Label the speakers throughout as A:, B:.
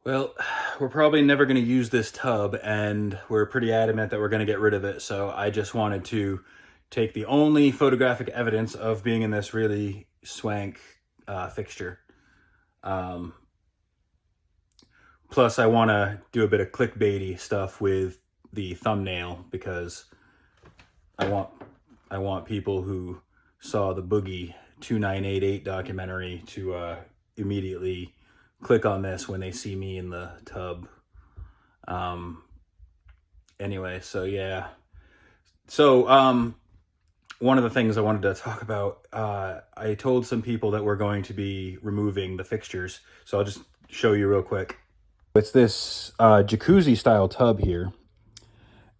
A: Well, we're probably never going to use this tub, and we're pretty adamant that we're going to get rid of it. So I just wanted to take the only photographic evidence of being in this really swank fixture. Um, Plus, I want to do a bit of clickbaity stuff with the thumbnail because I want I want people who saw the Boogie 2988 documentary to immediately click on this when they see me in the tub. Um, anyway, so yeah. So one of the things I wanted to talk about, I told some people that we're going to be removing the fixtures. So I'll just show you real quick. It's this jacuzzi style tub here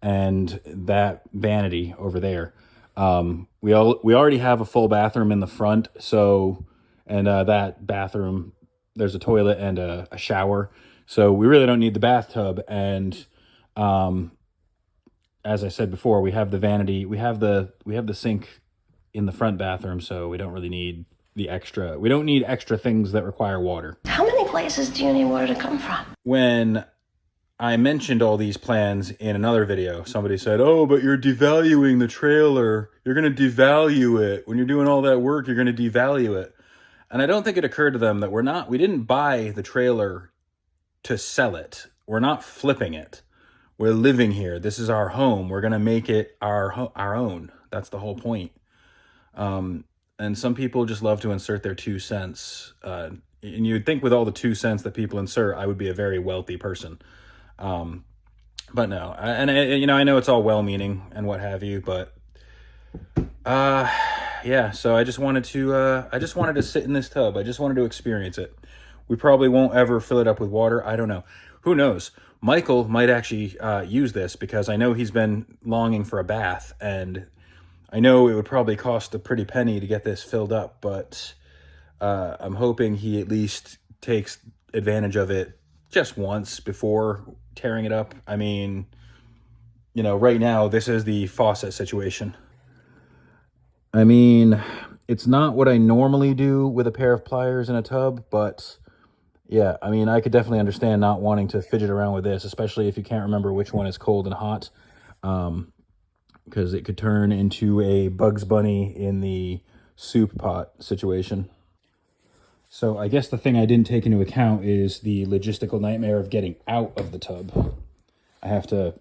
A: and that vanity over there. We already have a full bathroom in the front, so and that bathroom there's a toilet and a shower, so we really don't need the bathtub. And um, as I said before, we have the vanity, we have the sink in the front bathroom, so we don't really need the extra. We don't need extra things that require water.
B: How many places do you need water to come from?
A: When I mentioned all these plans in another video, somebody said, "Oh, but you're devaluing the trailer. You're going to devalue it. When you're doing all that work, you're going to devalue it." And I don't think it occurred to them that we didn't buy the trailer to sell it. We're not flipping it. We're living here. This is our home. We're going to make it our own. That's the whole point. And some people just love to insert their 2 cents. And you'd think with all the 2 cents that people insert, I would be a very wealthy person. But no, I know it's all well-meaning and what have you, but yeah. So I just wanted to sit in this tub. I just wanted to experience it. We probably won't ever fill it up with water. I don't know. Who knows? Michael might actually use this because I know he's been longing for a bath, and I know it would probably cost a pretty penny to get this filled up, but I'm hoping he at least takes advantage of it just once before tearing it up. I mean, right now, this is the faucet situation. I mean, it's not what I normally do with a pair of pliers in a tub, but yeah, I mean, I could definitely understand not wanting to fidget around with this, especially if you can't remember which one is cold and hot, because it could turn into a Bugs Bunny in the soup pot situation. So I guess the thing I didn't take into account is the logistical nightmare of getting out of the tub. I have to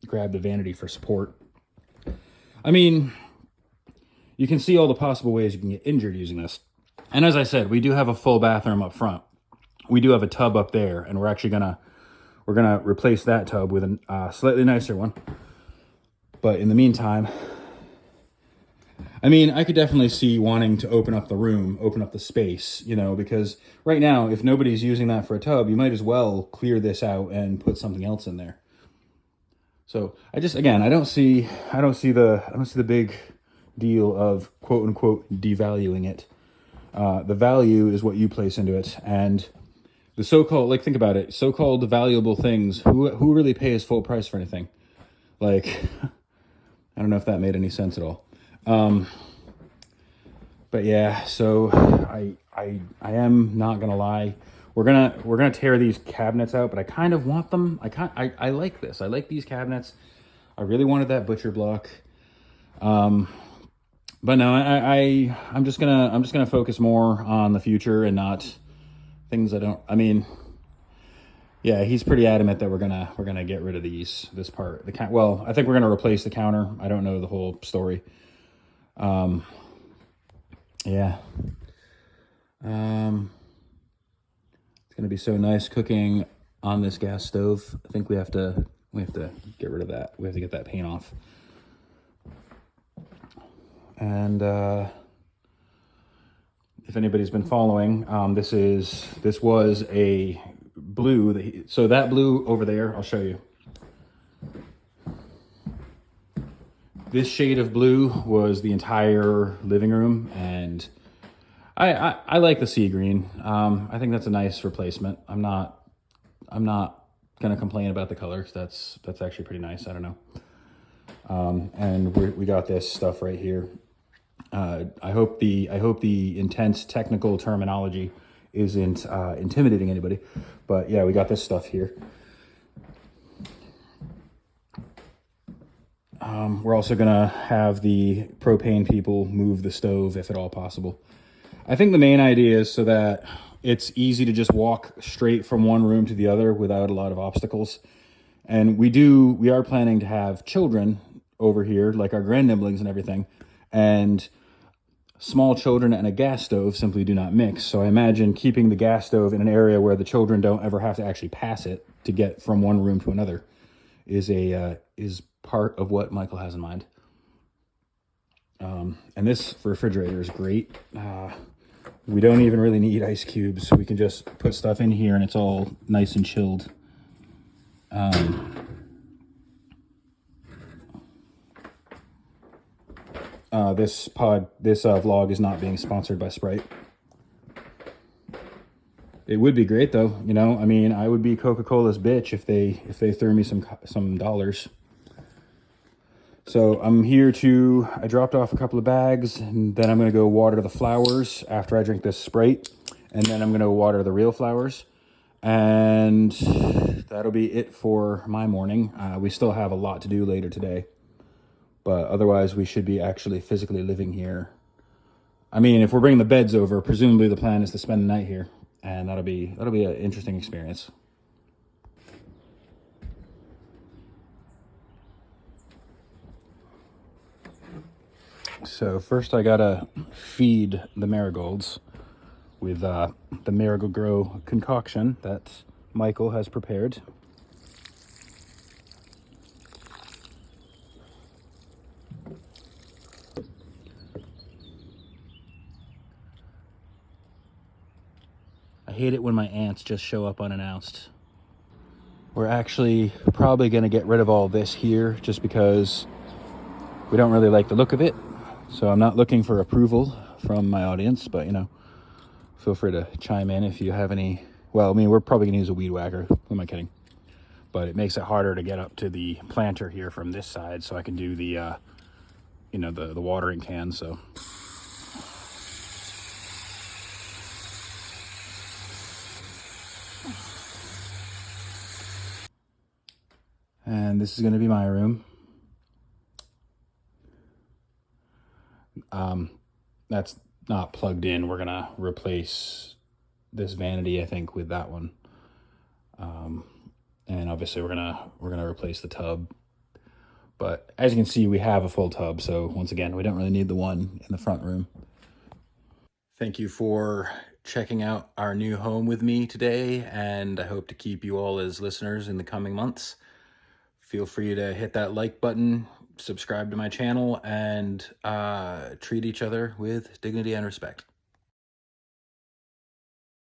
A: grab the vanity for support. I mean, you can see all the possible ways you can get injured using this. And as I said, we do have a full bathroom up front. We do have a tub up there, and we're gonna replace that tub with a slightly nicer one. But in the meantime, I mean, I could definitely see wanting to open up the room, open up the space, because right now, if nobody's using that for a tub, you might as well clear this out and put something else in there. So I don't see the big deal of quote unquote devaluing it. The value is what you place into it, and the so-called, like, think about it, so-called valuable things. Who really pays full price for anything? Like, I don't know if that made any sense at all. But yeah, so I am not gonna lie. We're gonna tear these cabinets out, but I kind of want them. I like this. I like these cabinets. I really wanted that butcher block. But no, I'm just gonna focus more on the future and not things I don't. I mean, yeah, he's pretty adamant that we're gonna get rid of this part. Well, I think we're gonna replace the counter. I don't know the whole story. Yeah. It's gonna be so nice cooking on this gas stove. I think we have to get rid of that. We have to get that paint off. And if anybody's been following, this was a blue. So that blue over there, I'll show you. This shade of blue was the entire living room, and I like the sea green. I think that's a nice replacement. I'm not gonna complain about the color. That's actually pretty nice. I don't know. And we got this stuff right here. I hope the intense technical terminology isn't intimidating anybody. But yeah, we got this stuff here. We're also gonna have the propane people move the stove if at all possible. I think the main idea is so that it's easy to just walk straight from one room to the other without a lot of obstacles. And we are planning to have children over here, like our grandnibblings and everything. And small children and a gas stove simply do not mix. So I imagine keeping the gas stove in an area where the children don't ever have to actually pass it to get from one room to another is part of what Michael has in mind. And this refrigerator is great. We don't even really need ice cubes. We can just put stuff in here and it's all nice and chilled. This vlog is not being sponsored by Sprite. It would be great though, you know. I mean, I would be Coca-Cola's bitch if they threw me some dollars. So I dropped off a couple of bags, and then I'm going to go water the flowers after I drink this Sprite, and then I'm going to water the real flowers, and that'll be it for my morning. We still have a lot to do later today, but otherwise we should be actually physically living here. I mean, if we're bringing the beds over, presumably the plan is to spend the night here, and that'll be an interesting experience. So first I gotta feed the marigolds with the Marigold-Gro concoction that Michael has prepared. I hate it when my ants just show up unannounced. We're actually probably gonna get rid of all this here just because we don't really like the look of it. So I'm not looking for approval from my audience, but you know, feel free to chime in if you have any. Well, I mean, we're probably gonna use a weed whacker. Who am I kidding? But it makes it harder to get up to the planter here from this side, so I can do the, you know, the watering can. So. And this is gonna be my room. That's not plugged in. We're gonna replace this vanity, I think, with that one. And obviously we're gonna replace the tub. But as you can see, we have a full tub. So once again, we don't really need the one in the front room. Thank you for checking out our new home with me today. And I hope to keep you all as listeners in the coming months. Feel free to hit that like button, subscribe to my channel, and treat each other with dignity and respect.